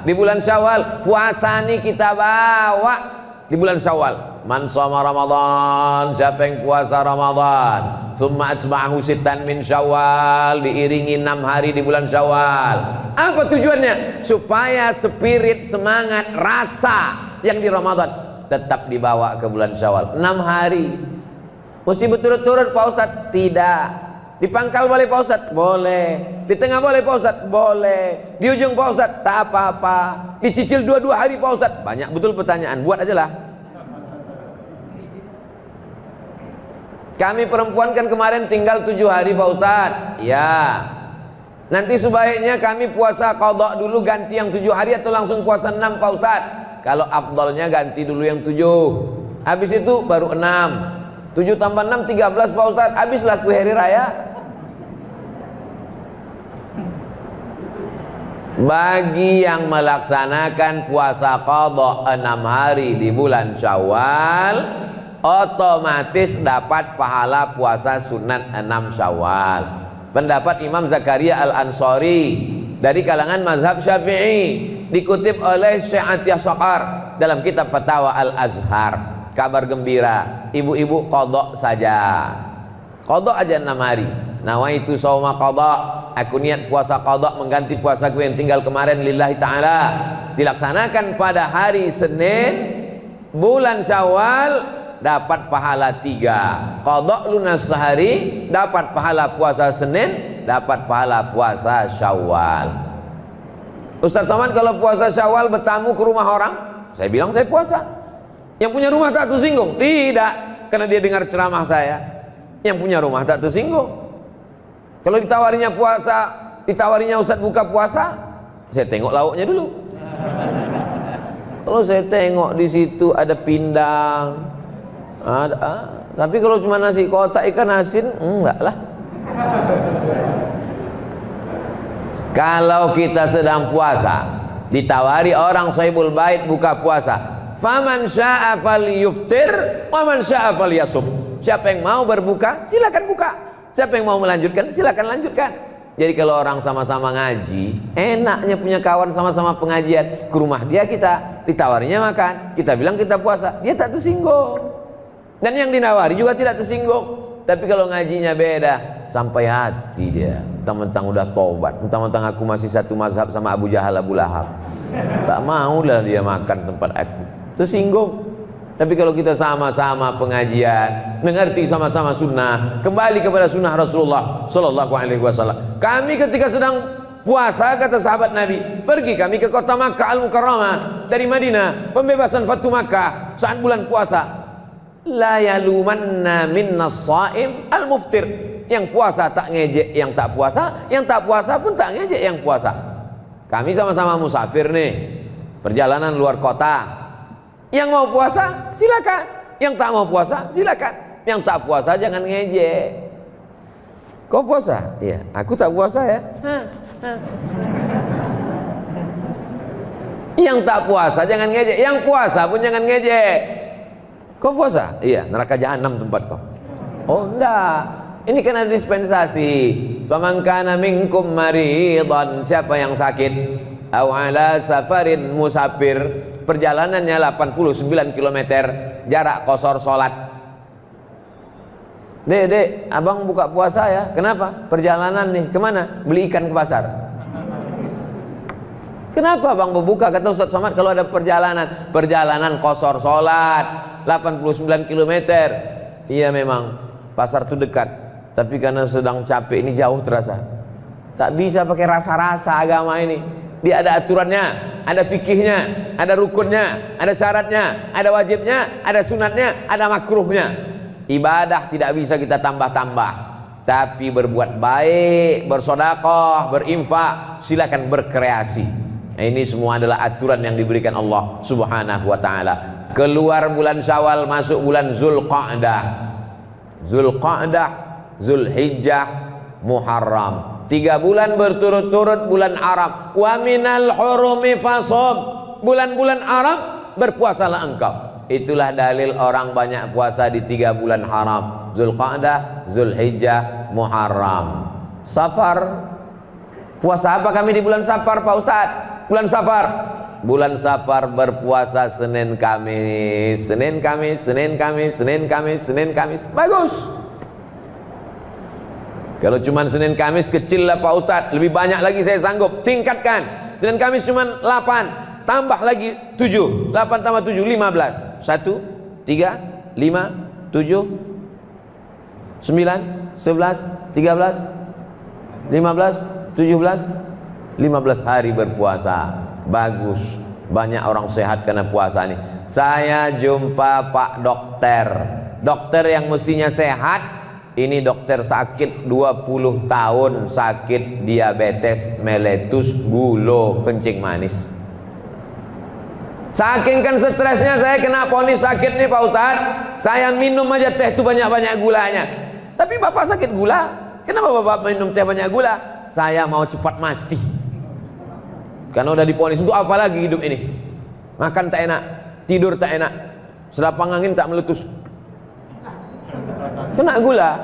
di bulan Syawal. Puasa nih kita bawa di bulan Syawal. Man shoma Ramadan, siapa yang puasa Ramadan, summa atba'ahu sittan min Syawal, diiringi 6 hari di bulan Syawal. Apa tujuannya? Supaya spirit, semangat, rasa yang di Ramadan tetap dibawa ke bulan Syawal. 6 hari. Mesti berturut-turut Pak Ustadz? Tidak. Di pangkal boleh Pak Ustadz? Boleh. Di tengah boleh Pak Ustadz? Boleh. Di ujung Pak Ustadz? Tak apa-apa. Dicicil 2 hari Pak Ustadz? Banyak betul pertanyaan, buat aja lah. Kami perempuan kan kemarin tinggal 7 hari Pak Ustadz. Ya. Nanti sebaiknya kami puasa qadha dulu, ganti yang 7 hari, atau langsung puasa 6 Pak Ustadz? Kalau afdalnya ganti dulu yang 7, habis itu baru 6. 7 tambah 6 13 Pak Ustadz. Habislah kue hari raya. Bagi yang melaksanakan puasa qadha 6 hari di bulan Syawal, otomatis dapat pahala puasa sunat 6 Syawal. Pendapat Imam Zakaria Al-Ansari dari kalangan mazhab Syafi'i, dikutip oleh Syekh Atiyah Shaqar dalam kitab Fatawa Al-Azhar. Kabar gembira, ibu-ibu qadha saja, qadha aja 6 hari. Nawaitu shauma qadha, aku niat puasa qadha mengganti puasaku yang tinggal kemarin lillahi ta'ala. Dilaksanakan pada hari Senin bulan Syawal, dapat pahala 3. Qadha lunas sehari, dapat pahala puasa Senin, dapat pahala puasa Syawal. Ustaz Somad, kalau puasa Syawal bertamu ke rumah orang, saya bilang saya puasa. Yang punya rumah tak tersinggung? Tidak, karena dia dengar ceramah saya. Yang punya rumah tak tersinggung. Kalau ditawarinya puasa, ditawarinya Ustaz buka puasa, saya tengok lauknya dulu. Kalau saya tengok di situ ada pindang, tapi kalau cuma nasi kotak ikan asin, enggak lah. Kalau kita sedang puasa, ditawari orang sahibul bait buka puasa, faman syaa falyuftir wa man syaa falyasum. Siapa yang mau berbuka, silakan buka. Siapa yang mau melanjutkan, silakan lanjutkan. Jadi kalau orang sama-sama ngaji, enaknya punya kawan sama-sama pengajian, ke rumah dia kita, ditawarinya makan, kita bilang kita puasa, dia tak tersinggung. Dan yang dinawari juga tidak tersinggung. Tapi kalau ngajinya beda, sampai hati dia. Mentang-mentang udah tobat, mentang-mentang aku masih satu mazhab sama Abu Jahal, Abu Lahab, tak maulah dia makan tempat aku, tersinggung. Tapi kalau kita sama-sama pengajian, mengerti sama-sama sunnah, kembali kepada sunnah Rasulullah Sallallahu Alaihi Wasallam. Kami ketika sedang puasa, kata sahabat Nabi, pergi kami ke kota Makkah Al-Mukarramah dari Madinah, pembebasan Fatu Makkah saat bulan puasa. La yalumanna minnas shaim al-muftir. Yang puasa tak ngejek yang tak puasa, yang tak puasa pun tak ngejek yang puasa. Kami sama-sama musafir nih, perjalanan luar kota. Yang mau puasa silakan, yang tak mau puasa silakan, yang tak puasa jangan ngejek. Kau puasa? Iya, aku tak puasa ya. Yang tak puasa jangan ngejek, yang puasa pun jangan ngejek. Kau puasa? Iya, neraka jahanam tempat kau. Oh enggak, ini kan ada dispensasi. Faman kana minkum maridan, siapa yang sakit, aw ala safarin, musafir, perjalanannya 89 km, jarak qasar salat. Dek, abang buka puasa ya. Kenapa? Perjalanan nih, kemana? Beli ikan ke pasar. Kenapa bang berbuka? Kata Ustaz Somad, kalau ada perjalanan qasar salat 89 km. Iya memang, pasar itu dekat, tapi karena sedang capek ini jauh terasa. Tak bisa pakai rasa-rasa agama ini. Dia ada aturannya, ada fikihnya, ada rukunnya, ada syaratnya, ada wajibnya, ada sunatnya, ada makruhnya. Ibadah tidak bisa kita tambah-tambah, tapi berbuat baik, bersedekah, berinfak, silakan berkreasi. Nah, ini semua adalah aturan yang diberikan Allah Subhanahu wa taala. Keluar bulan Syawal, masuk bulan Zulqa'dah. Zulqa'dah, Zulhijjah, Muharram. 3 bulan berturut-turut bulan Arab. Wa minal hurumi fasum. Bulan-bulan Arab berpuasalah engkau. Itulah dalil orang banyak puasa di 3 bulan haram. Zulqa'dah, Zulhijjah, Muharram. Safar. Puasa apa kami di bulan Safar Pak Ustadz? Bulan Safar bulan Safar berpuasa Senin Kamis, Senin Kamis, Senin Kamis, Senin Kamis, Senin Kamis, bagus. Kalau cuma Senin Kamis kecil lah Pak Ustadz, lebih banyak lagi saya sanggup, tingkatkan. Senin Kamis cuma 8, tambah lagi 7, 8 tambah 7, 15. 1, 3, 5, 7, 9, 11, 13, 15, 17, 15 hari berpuasa. Bagus, banyak orang sehat karena puasa nih. Saya jumpa Pak dokter, dokter yang mestinya sehat, ini dokter sakit 20 tahun, sakit diabetes mellitus, gula, kencing manis. Saking kan stresnya saya kena vonis sakit nih Pak Ustadz, saya minum aja teh itu banyak-banyak gulanya. Tapi Bapak sakit gula, kenapa Bapak minum teh banyak gula? Saya mau cepat mati. Karena udah divonis, untuk apa lagi hidup ini? Makan tak enak, tidur tak enak, selapang angin tak meletus, kena gula.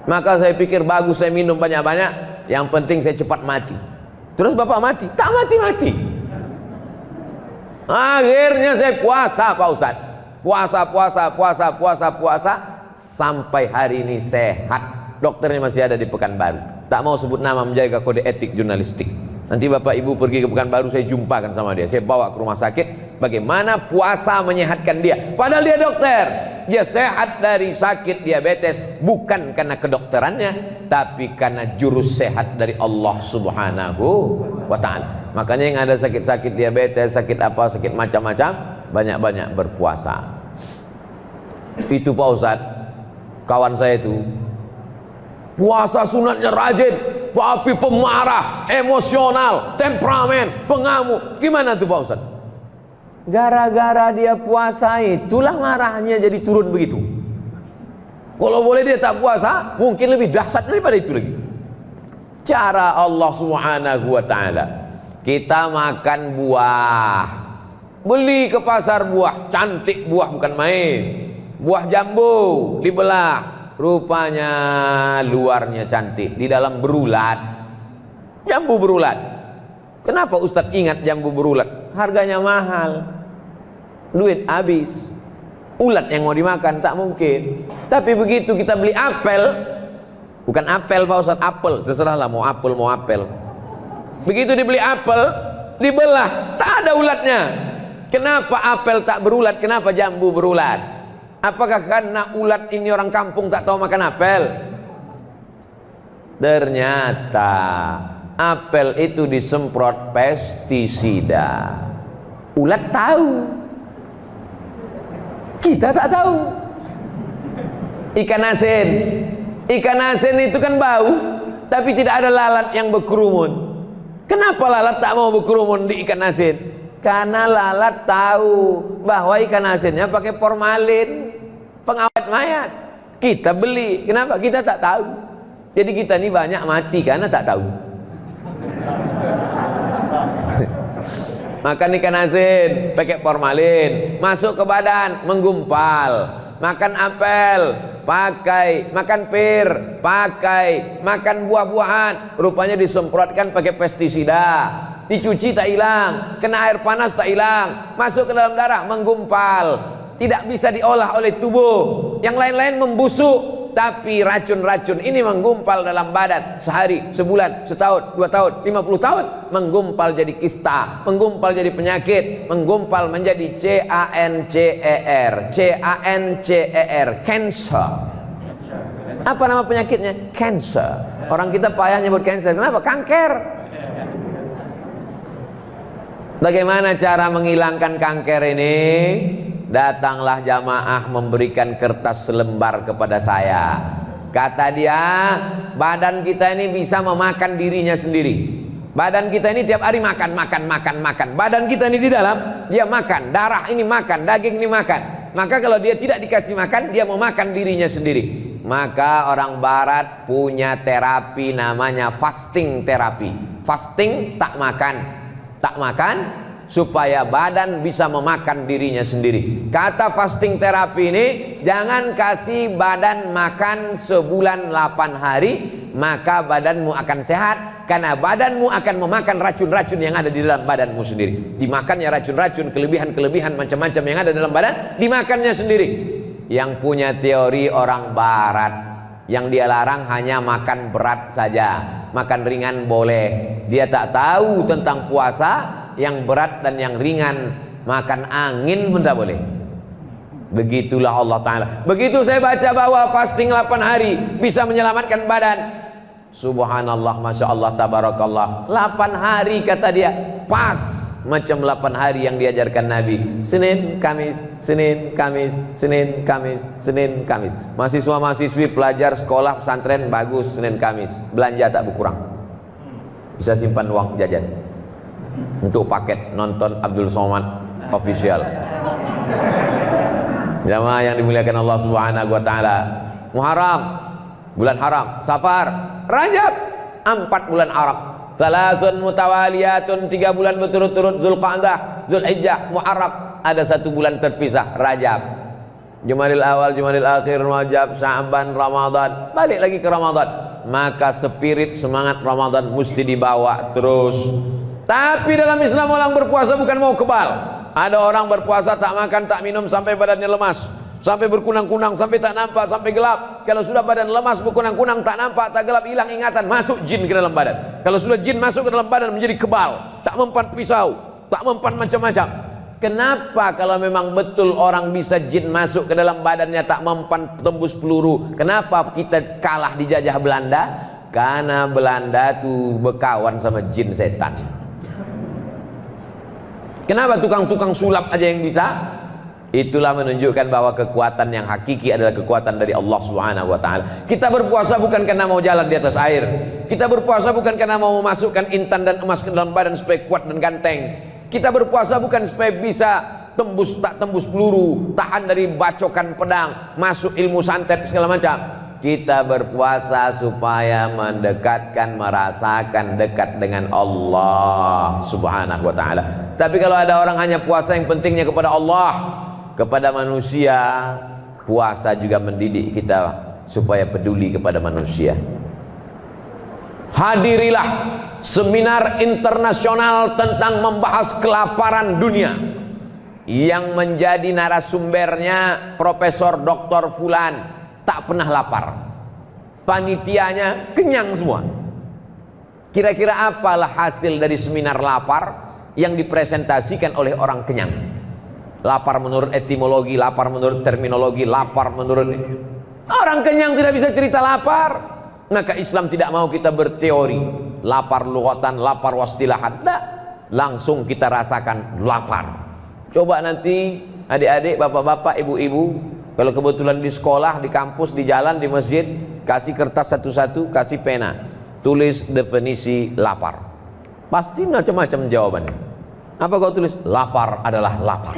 Maka saya pikir bagus saya minum banyak-banyak, yang penting saya cepat mati. Terus Bapak mati? Tak mati-mati. Akhirnya saya puasa Pak Ustadz, puasa sampai hari ini sehat. Dokternya masih ada di Pekanbaru, tak mau sebut nama, menjaga kode etik jurnalistik. Nanti Bapak Ibu pergi ke Pekanbaru, saya jumpakan sama dia, saya bawa ke rumah sakit, bagaimana puasa menyehatkan dia. Padahal dia dokter, dia sehat dari sakit diabetes, bukan karena kedokterannya, tapi karena jurus sehat dari Allah Subhanahu wa ta'ala. Makanya yang ada sakit-sakit diabetes, sakit apa, sakit macam-macam, banyak-banyak berpuasa. Itu Pak Ustadz, kawan saya itu puasa sunatnya rajin, tapi pemarah, emosional, temperamen, pengamuk. Gimana tuh Pak Ustadz? Gara-gara dia puasa itulah marahnya jadi turun begitu. Kalau boleh dia tak puasa, mungkin lebih dahsyat daripada itu lagi. Cara Allah Subhanahu wa ta'ala, kita makan buah, beli ke pasar buah, cantik buah bukan main. Buah jambu dibelah, rupanya luarnya cantik, di dalam berulat. Jambu berulat. Kenapa Ustadz ingat jambu berulat? Harganya mahal, duit habis. Ulat yang mau dimakan tak mungkin. Tapi begitu kita beli apel, bukan apel Pak Ustadz, apel, terserahlah mau apel mau apel. Begitu dibeli apel, dibelah, tak ada ulatnya. Kenapa apel tak berulat? Kenapa jambu berulat? Apakah karena ulat ini orang kampung tak tahu makan apel? Ternyata apel itu disemprot pestisida. Ulat tahu, kita tak tahu. Ikan asin itu kan bau, tapi tidak ada lalat yang berkerumun. Kenapa lalat tak mau berkerumun di ikan asin? Karena lalat tahu bahwa ikan asinnya pakai formalin, pengawet mayat. Kita beli, kenapa? Kita tak tahu. Jadi kita ini banyak mati karena tak tahu. Makan ikan asin pakai formalin, masuk ke badan menggumpal. Makan apel pakai, makan pir pakai, makan buah-buahan rupanya disemprotkan pakai pestisida. Dicuci tak hilang, kena air panas tak hilang, masuk ke dalam darah menggumpal, tidak bisa diolah oleh tubuh. Yang lain-lain membusuk, tapi racun-racun ini menggumpal dalam badan sehari, sebulan, setahun, 2 tahun, 50 tahun, menggumpal jadi kista, menggumpal jadi penyakit, menggumpal menjadi cancer, cancer. Apa nama penyakitnya? Cancer. Orang kita payah nyebut cancer, kenapa? Kanker. Bagaimana cara menghilangkan kanker ini? Datanglah jamaah memberikan kertas selembar kepada saya. Kata dia, badan kita ini bisa memakan dirinya sendiri. Badan kita ini tiap hari makan. Badan kita ini di dalam, dia makan. Darah ini makan, daging ini makan. Maka kalau dia tidak dikasih makan, dia mau makan dirinya sendiri. Maka orang barat punya terapi namanya fasting terapi. Fasting, tak makan supaya badan bisa memakan dirinya sendiri. Kata fasting terapi ini, jangan kasih badan makan sebulan 8 hari, maka badanmu akan sehat, karena badanmu akan memakan racun-racun yang ada di dalam badanmu sendiri. Dimakannya racun-racun, kelebihan-kelebihan macam-macam yang ada dalam badan, dimakannya sendiri. Yang punya teori orang barat, yang dia larang hanya makan berat saja, makan ringan boleh. Dia tak tahu tentang puasa, yang berat dan yang ringan, makan angin pun tak boleh. Begitulah Allah Ta'ala. Begitu saya baca bahwa fasting 8 hari bisa menyelamatkan badan, subhanallah, masya Allah, tabarakallah. 8 hari kata dia, pas macam 8 hari yang diajarkan Nabi. Senin, Kamis, Senin, Kamis, Senin, Kamis, Senin, Kamis. Mahasiswa-mahasiswi, pelajar sekolah pesantren, bagus Senin, Kamis. Belanja tak berkurang, bisa simpan uang jajan untuk paket nonton Abdul Somad official. Jamaah yang dimuliakan Allah Subhanahu wa taala. Muharram, bulan haram. Safar, Rajab, 4 bulan Arab. Salasun mutawaliyatun, 3 bulan berturut-turut. Zulqa'dah, Zulhijjah, Muharram. Ada 1 bulan terpisah, Rajab. Jumadil awal, Jumadil akhir, Rajab, Sya'ban, Ramadan. Balik lagi ke Ramadan. Maka spirit semangat Ramadan mesti dibawa terus. Tapi dalam Islam orang berpuasa bukan mau kebal. Ada orang berpuasa tak makan tak minum sampai badannya lemas, sampai berkunang-kunang, sampai tak nampak, sampai gelap. Kalau sudah badan lemas, berkunang-kunang, tak nampak, tak gelap, hilang ingatan, masuk jin ke dalam badan. Kalau sudah jin masuk ke dalam badan menjadi kebal, tak mempan pisau, tak mempan macam-macam. Kenapa kalau memang betul orang bisa jin masuk ke dalam badannya tak mempan tembus peluru, kenapa kita kalah dijajah Belanda? Karena Belanda tuh berkawan sama jin setan. Kenapa tukang-tukang sulap aja yang bisa? Itulah menunjukkan bahwa kekuatan yang hakiki adalah kekuatan dari Allah Subhanahu wa taala. Kita berpuasa bukan karena mau jalan di atas air. Kita berpuasa bukan karena mau memasukkan intan dan emas ke dalam badan supaya kuat dan ganteng. Kita berpuasa bukan supaya bisa tembus tak tembus peluru, tahan dari bacokan pedang, masuk ilmu santet segala macam. Kita berpuasa supaya mendekatkan, merasakan dekat dengan Allah Subhanahu wa ta'ala. Tapi kalau ada orang hanya puasa yang pentingnya kepada Allah, kepada manusia, puasa juga mendidik kita supaya peduli kepada manusia. Hadirilah seminar internasional tentang membahas kelaparan dunia, yang menjadi narasumbernya Profesor Dr. Fulan, tak pernah lapar, panitianya kenyang semua. Kira-kira apalah hasil dari seminar lapar yang dipresentasikan oleh orang kenyang? Lapar menurut etimologi, lapar menurut terminologi, lapar menurut orang kenyang tidak bisa cerita lapar. Maka Islam tidak mau kita berteori lapar lughatan, lapar wastilahan. Tidak, langsung kita rasakan lapar. Coba nanti adik-adik, bapak-bapak, ibu-ibu, kalau kebetulan di sekolah, di kampus, di jalan, di masjid, kasih kertas satu-satu, kasih pena, tulis definisi lapar. Pasti macam-macam jawabannya. Apa kau tulis? Lapar adalah lapar.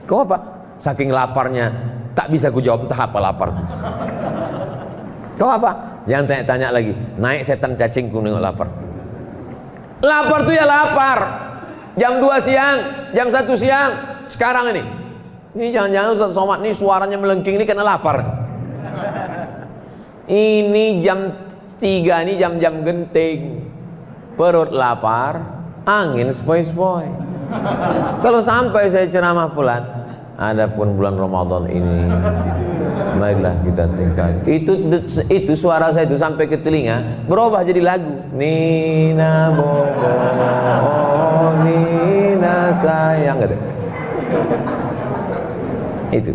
Kau apa? Saking laparnya tak bisa ku jawab entah apa lapar. Kau apa? Jangan tanya-tanya lagi. Naik setan cacingku nengok lapar. Lapar tuh ya lapar. Jam 2 siang, jam 1 siang, sekarang ini. Ini jangan-jangan Ustaz Somad ini suaranya melengking ini karena lapar. Ini jam 3, ini jam-jam genting. Perut lapar, angin sepoi-sepoi. Kalau sampai saya ceramah pulang, adapun bulan Ramadan ini, marilah kita tinggal. Itu suara saya itu sampai ke telinga, berubah jadi lagu. Nina bobo, oh Nina sayang, gitu. Itu.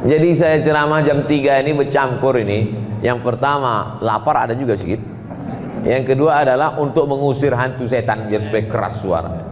Jadi saya ceramah jam 3 ini bercampur ini. Yang pertama, lapar ada juga sedikit. Yang kedua adalah untuk mengusir hantu setan biar supaya keras suara.